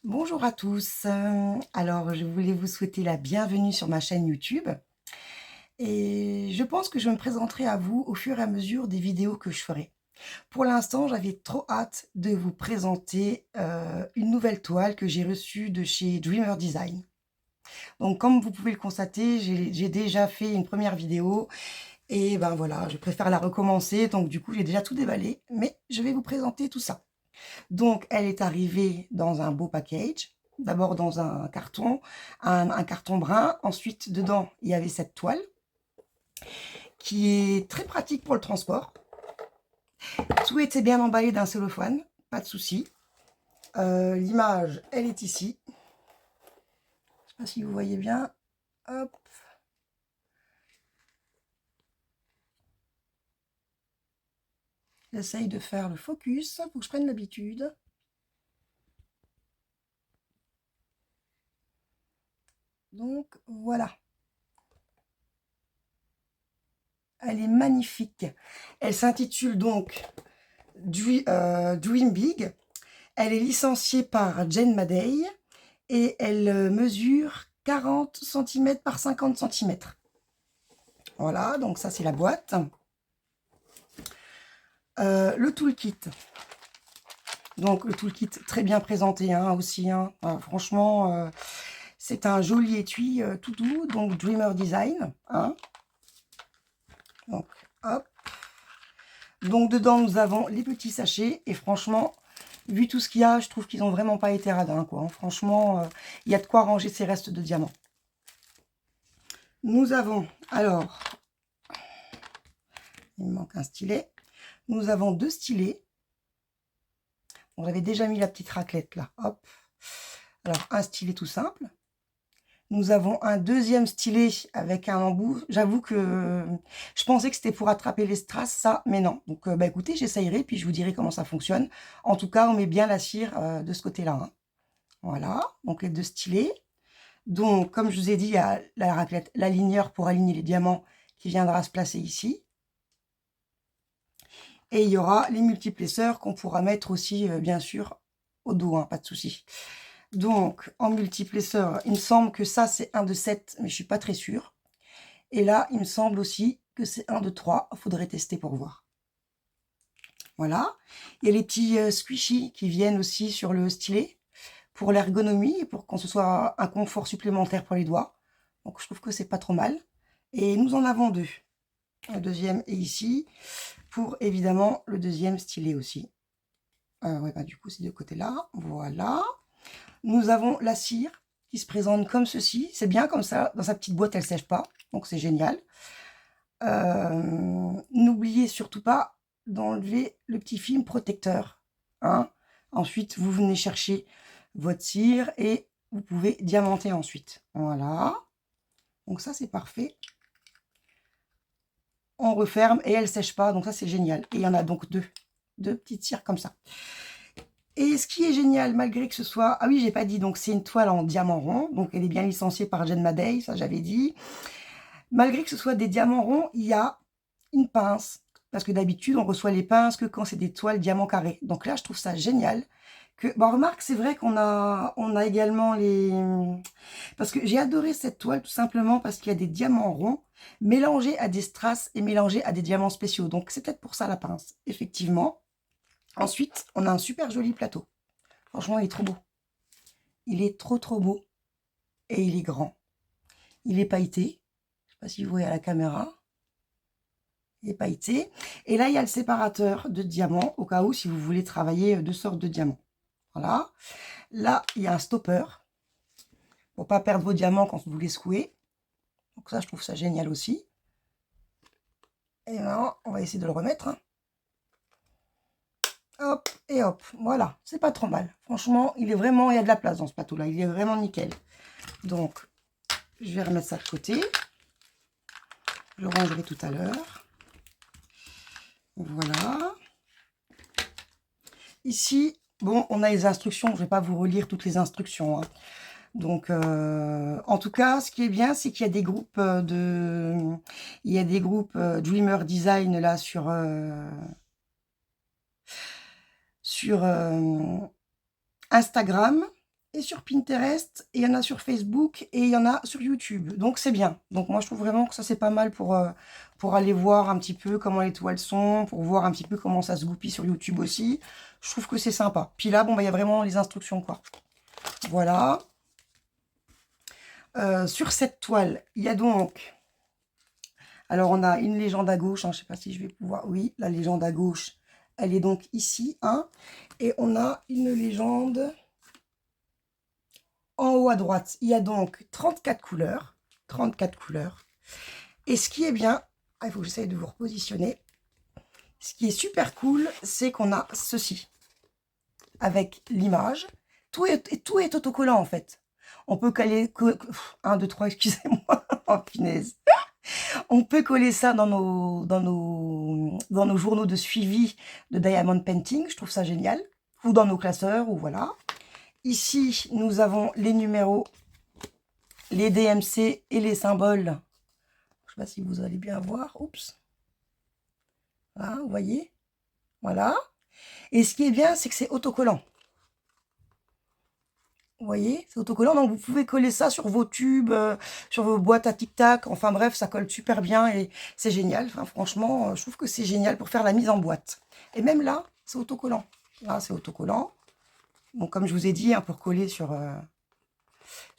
Bonjour à tous. Alors, je voulais vous souhaiter la bienvenue sur ma chaîne YouTube et je pense que je me présenterai à vous au fur et à mesure des vidéos que je ferai. Pour l'instant, j'avais trop hâte de vous présenter une nouvelle toile que j'ai reçue de chez Dreamer Design. Donc, comme vous pouvez le constater, j'ai déjà fait une première vidéo et ben voilà, je préfère la recommencer. Donc, du coup, j'ai déjà tout déballé, mais je vais vous présenter tout ça. Donc, elle est arrivée dans un beau package. D'abord dans un carton, un carton brun. Ensuite, dedans, il y avait cette toile qui est très pratique pour le transport. Tout était bien emballé d'un cellophane, pas de souci. L'image, elle est ici. Je ne sais pas si vous voyez bien. Hop. J'essaye de faire le focus. Il faut que je prenne l'habitude. Donc, voilà. Elle est magnifique. Elle s'intitule donc Dream Big. Elle est licenciée par Jane Madey et elle mesure 40 cm par 50 cm. Voilà, donc ça c'est la boîte. Le toolkit. Donc le toolkit très bien présenté hein, aussi. Hein. Franchement, c'est un joli étui tout doux, donc Dreamer Design. Hein. Donc hop. Donc dedans nous avons les petits sachets et franchement, vu tout ce qu'il y a, je trouve qu'ils n'ont vraiment pas été radins. Quoi. Franchement, il y a de quoi ranger ces restes de diamants. Nous avons, alors, il me manque un stylet. Nous avons deux stylets. On avait déjà mis la petite raclette là. Hop. Alors, un stylet tout simple. Nous avons un deuxième stylet avec un embout. J'avoue que je pensais que c'était pour attraper les strass, ça, mais non. Donc, bah, écoutez, j'essayerai, puis je vous dirai comment ça fonctionne. En tout cas, on met bien la cire de ce côté-là. Hein. Voilà, donc les deux stylets. Donc, comme je vous ai dit, il y a la raclette, l'aligneur pour aligner les diamants qui viendra se placer ici. Et il y aura les multiplesseurs qu'on pourra mettre aussi, bien sûr, au dos, hein, pas de souci. Donc, en multiplesseur, il me semble que ça, c'est un de 7, mais je suis pas très sûre. Et là, il me semble aussi que c'est un de 3. Il faudrait tester pour voir. Voilà. Il y a les petits squishy qui viennent aussi sur le stylet pour l'ergonomie et pour qu'on se soit un confort supplémentaire pour les doigts. Donc, je trouve que c'est pas trop mal. Et nous en avons deux. Le deuxième est ici pour évidemment le deuxième stylet aussi. Ouais, bah, du coup, c'est de côté-là. Voilà. Nous avons la cire qui se présente comme ceci. C'est bien comme ça. Dans sa petite boîte, elle ne sèche pas. Donc, c'est génial. N'oubliez surtout pas d'enlever le petit film protecteur. Hein. Ensuite, vous venez chercher votre cire et vous pouvez diamanter ensuite. Voilà. Donc, ça, c'est parfait. On referme et elle ne sèche pas. Donc, ça, c'est génial. Et il y en a donc deux petites cires comme ça. Et ce qui est génial, malgré que ce soit... Ah oui, j'ai pas dit, donc c'est une toile en diamant rond. Donc, elle est bien licenciée par Jane Madey, ça j'avais dit. Malgré que ce soit des diamants ronds, il y a une pince. Parce que d'habitude, on reçoit les pinces que quand c'est des toiles diamants carrés. Donc là, je trouve ça génial. Bon, remarque, c'est vrai qu'on a également les... Parce que j'ai adoré cette toile tout simplement parce qu'il y a des diamants ronds mélangés à des strass et mélangés à des diamants spéciaux. Donc c'est peut-être pour ça la pince, effectivement. Ensuite, on a un super joli plateau. Franchement, il est trop beau. Il est trop beau. Et il est grand. Il est pailleté. Je ne sais pas si vous voyez à la caméra. Il est pailleté. Et là, il y a le séparateur de diamants, au cas où, si vous voulez travailler deux sortes de diamants. Voilà. Là, il y a un stopper. Pour ne pas perdre vos diamants quand vous les secouez. Donc ça, je trouve ça génial aussi. Et maintenant, on va essayer de le remettre. Hein. Hop, et hop. Voilà. C'est pas trop mal. Franchement, il y a de la place dans ce plateau-là. Il est vraiment nickel. Donc, je vais remettre ça de côté. Je rangerai tout à l'heure. Voilà. Ici, bon, on a les instructions. Je ne vais pas vous relire toutes les instructions. Hein. Donc, en tout cas, ce qui est bien, c'est qu'il y a des groupes il y a des groupes Dreamer Design là sur Instagram. et sur Pinterest, et il y en a sur Facebook, et il y en a sur YouTube. Donc c'est bien. Donc moi je trouve vraiment que ça c'est pas mal pour aller voir un petit peu comment les toiles sont, pour voir un petit peu comment ça se goupille sur YouTube aussi. Je trouve que c'est sympa. Puis là, bon, bah, il y a vraiment les instructions, quoi. Voilà. Sur cette toile, il y a donc... Alors, on a une légende à gauche, hein, je ne sais pas si je vais pouvoir... Oui, la légende à gauche, elle est donc ici, hein. Et on a une légende en haut à droite. Il y a donc 34 couleurs. 34 couleurs. Et ce qui est bien... Ah, il faut que j'essaye de vous repositionner. Ce qui est super cool, c'est qu'on a ceci. Avec l'image. Tout est autocollant, en fait. On peut caler... 1, 2, 3, excusez-moi. Oh, punaise. On peut coller ça dans nos journaux de suivi de Diamond Painting. Je trouve ça génial. Ou dans nos classeurs, ou voilà. Ici, nous avons les numéros, les DMC et les symboles. Je ne sais pas si vous allez bien voir. Oups. Voilà, vous voyez. Voilà. Et ce qui est bien, c'est que c'est autocollant. Vous voyez, c'est autocollant, donc vous pouvez coller ça sur vos tubes, sur vos boîtes à tic-tac. Enfin bref, ça colle super bien et c'est génial. Enfin, franchement, je trouve que c'est génial pour faire la mise en boîte. Et même là, c'est autocollant. Là, c'est autocollant. Donc comme je vous ai dit, hein, pour coller sur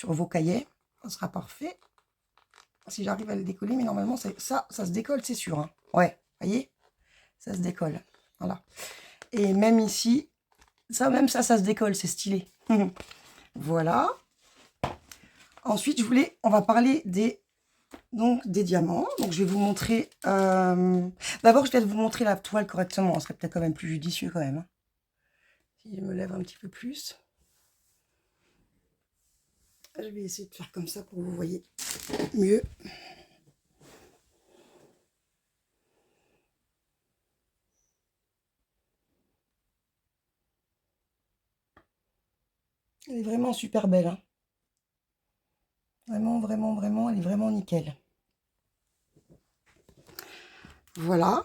vos cahiers, ça sera parfait. Si j'arrive à le décoller, mais normalement, ça se décolle, c'est sûr. Hein. Ouais, voyez, ça se décolle. Voilà. Et même ici, même ça se décolle, c'est stylé. Voilà. Ensuite, on va parler des diamants. Donc, je vais vous montrer... D'abord, je vais vous montrer la toile correctement. Ce serait peut-être quand même plus judicieux quand même. Hein. Si je me lève un petit peu plus. Je vais essayer de faire comme ça pour que vous voyez mieux. Elle est vraiment super belle. Hein. Vraiment, vraiment, vraiment, elle est vraiment nickel. Voilà.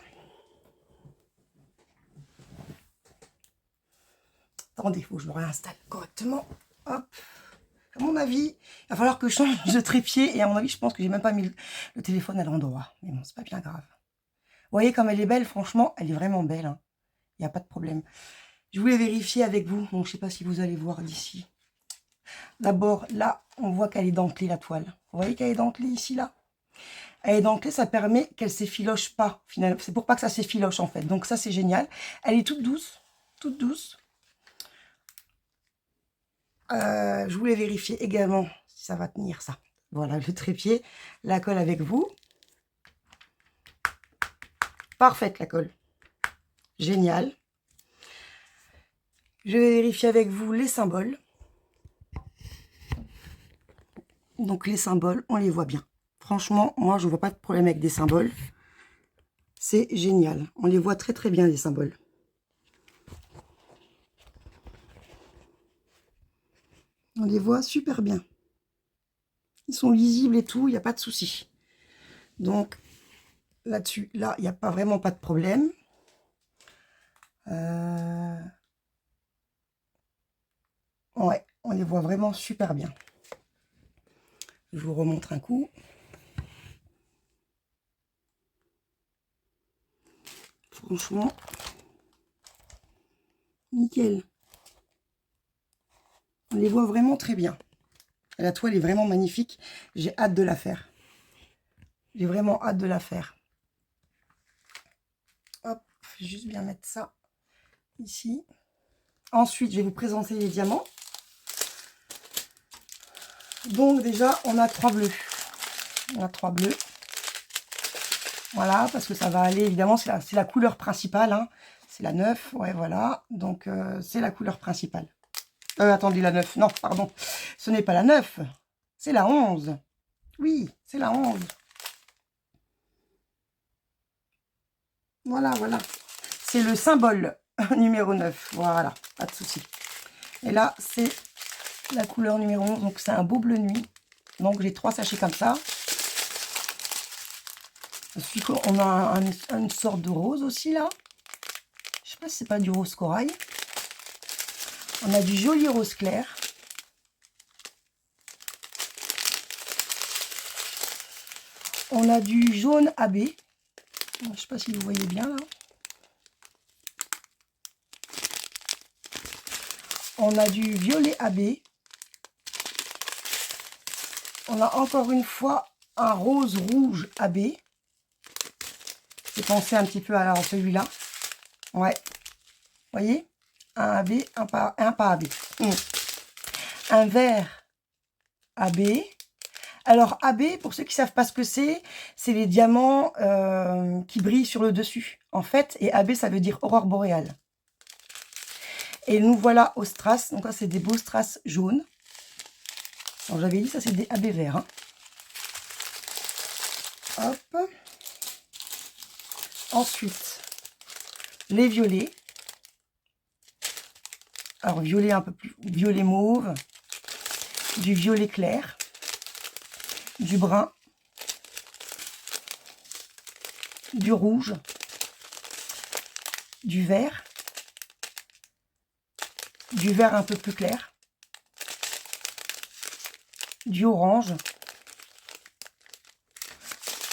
Attendez, il faut que je me réinstalle correctement. Hop. À mon avis, il va falloir que je change de trépied. Et à mon avis, je pense que j'ai même pas mis le téléphone à l'endroit. Mais bon, c'est pas bien grave. Vous voyez comme elle est belle, franchement, elle est vraiment belle. Hein. Il n'y a pas de problème. Je voulais vérifier avec vous. Donc, je ne sais pas si vous allez voir d'ici. D'abord, là, on voit qu'elle est dentelée, la toile. Vous voyez qu'elle est dentelée ici, là. Elle est dentelée, ça permet qu'elle ne s'effiloche pas. Finalement, c'est pour pas que ça s'effiloche, en fait. Donc, ça, c'est génial. Elle est toute douce. Toute douce. Je voulais vérifier également si ça va tenir, ça. Voilà, le trépied. La colle avec vous. Parfaite, la colle. Génial. Je vais vérifier avec vous les symboles. Donc les symboles, on les voit bien. Franchement, moi, je ne vois pas de problème avec des symboles. C'est génial. On les voit très très bien, les symboles. On les voit super bien. Ils sont lisibles et tout, il n'y a pas de souci. Donc, là-dessus, là, il n'y a vraiment pas de problème. Ouais, on les voit vraiment super bien. Je vous remontre un coup. Franchement, nickel. On les voit vraiment très bien. La toile est vraiment magnifique. J'ai hâte de la faire. J'ai vraiment hâte de la faire. Hop, je vais juste bien mettre ça ici. Ensuite, je vais vous présenter les diamants. Donc déjà, on a 3 bleus. On a 3 bleus. Voilà, parce que ça va aller, évidemment, c'est la couleur principale. Hein. C'est la 9, ouais, voilà. Donc, c'est la couleur principale. Attendez, la 9, non, pardon. Ce n'est pas la 9, c'est la 11. Oui, c'est la 11. Voilà, voilà. C'est le symbole numéro 9. Voilà, pas de souci. Et là, c'est la couleur numéro 11. Donc, c'est un beau bleu nuit. Donc, j'ai 3 sachets comme ça. Ensuite, on a une sorte de rose aussi, là. Je sais pas si c'est pas du rose corail. On a du joli rose clair. On a du jaune AB. Je ne sais pas si vous voyez bien là. On a du violet AB. On a encore une fois un rose rouge AB. J'ai pensé un petit peu à celui-là. Ouais. Vous voyez? Un AB, un pas AB. Un vert AB. Alors AB, pour ceux qui ne savent pas ce que c'est les diamants qui brillent sur le dessus. En fait, et AB, ça veut dire aurore boréale. Et nous voilà aux strass. Donc là, c'est des beaux strass jaunes. Alors, j'avais dit, ça, c'est des AB verts. Hein. Hop. Ensuite, les violets. Alors, violet un peu plus... Violet mauve. Du violet clair. Du brun. Du rouge. Du vert. Du vert un peu plus clair, du orange,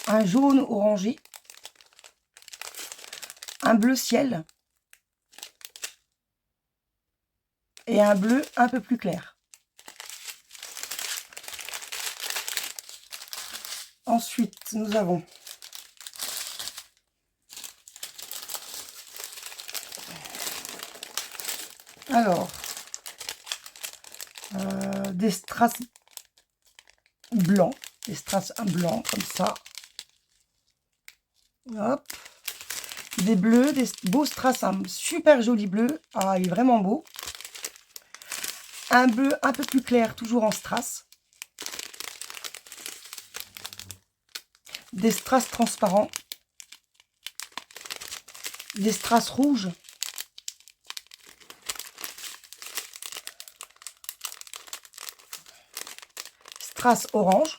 un jaune orangé, un bleu ciel et un bleu un peu plus clair. Ensuite, nous avons des strass blancs, des strass blancs comme ça. Hop. Des bleus, des beaux strass, un super joli bleu. Ah, il est vraiment beau. Un bleu un peu plus clair, toujours en strass. Des strass transparents. Des strass rouges. Strass orange.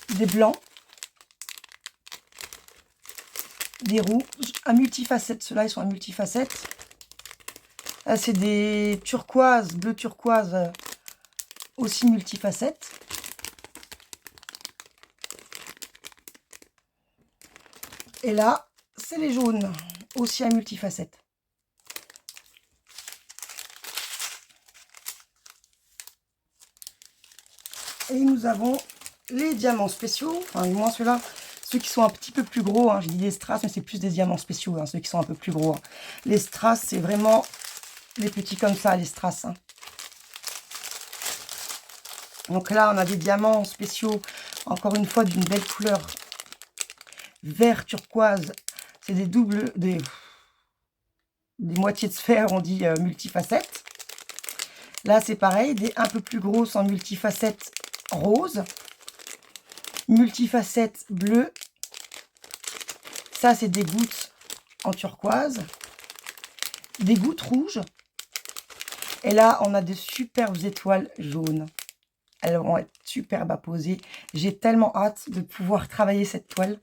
Des blancs. Des rouges. Un multifacette. Ceux-là, ils sont à multifacette. Là, c'est des turquoises, bleu turquoise, aussi multifacette. Et là, c'est les jaunes, aussi à multifacette. Et nous avons les diamants spéciaux, enfin du moins ceux-là, ceux qui sont un petit peu plus gros, hein. Je dis des strass, mais c'est plus des diamants spéciaux, hein, ceux qui sont un peu plus gros. Hein. Les strass, c'est vraiment les petits comme ça, les strass. Hein. Donc là, on a des diamants spéciaux, encore une fois, d'une belle couleur vert turquoise. C'est des doubles, des moitiés de sphère, on dit multifacettes. Là, c'est pareil, des un peu plus grosses en multifacettes rose, multifacette bleu. Ça, c'est des gouttes en turquoise, des gouttes rouges. Et là, on a de superbes étoiles jaunes. Elles vont être superbes à poser. J'ai tellement hâte de pouvoir travailler cette toile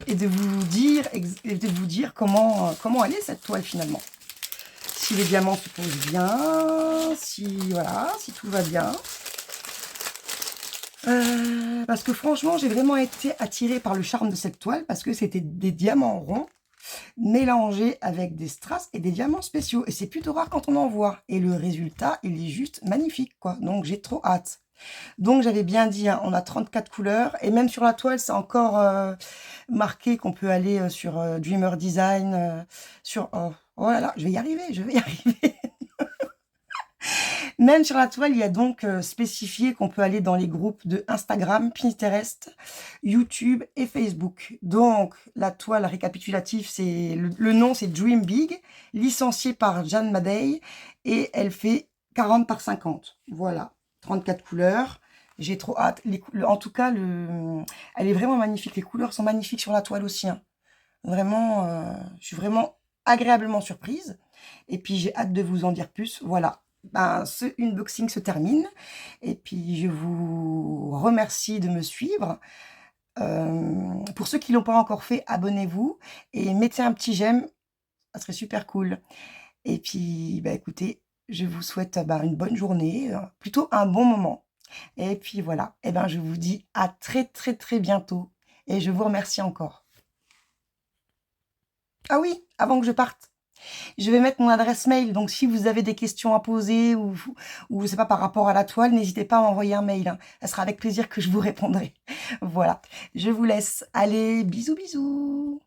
et de vous dire comment elle est cette toile finalement. Si les diamants se posent bien, si tout va bien. Parce que franchement, j'ai vraiment été attirée par le charme de cette toile parce que c'était des diamants ronds mélangés avec des strass et des diamants spéciaux. Et c'est plutôt rare quand on en voit. Et le résultat, il est juste magnifique, quoi. Donc, j'ai trop hâte. Donc, j'avais bien dit, hein, on a 34 couleurs. Et même sur la toile, c'est encore marqué qu'on peut aller sur Dreamer Design, oh là là, je vais y arriver. Même sur la toile, il y a donc spécifié qu'on peut aller dans les groupes de Instagram, Pinterest, YouTube et Facebook. Donc, la toile récapitulative, c'est le nom, c'est Dream Big, licenciée par Jeanne Madej, et elle fait 40 par 50. Voilà, 34 couleurs. J'ai trop hâte. En tout cas, elle est vraiment magnifique. Les couleurs sont magnifiques sur la toile aussi. Hein. Vraiment, je suis vraiment agréablement surprise. Et puis, j'ai hâte de vous en dire plus. Voilà. Ce unboxing se termine. Et puis, je vous remercie de me suivre. Pour ceux qui ne l'ont pas encore fait, abonnez-vous et mettez un petit j'aime. Ça serait super cool. Et puis, écoutez, je vous souhaite une bonne journée, plutôt un bon moment. Et puis voilà, et ben, je vous dis à très, très, très bientôt et je vous remercie encore. Ah oui, avant que je parte, je vais mettre mon adresse mail, donc si vous avez des questions à poser ou je sais pas par rapport à la toile, n'hésitez pas à m'envoyer un mail, hein. Ça sera avec plaisir que je vous répondrai. Voilà, je vous laisse. Allez, bisous, bisous.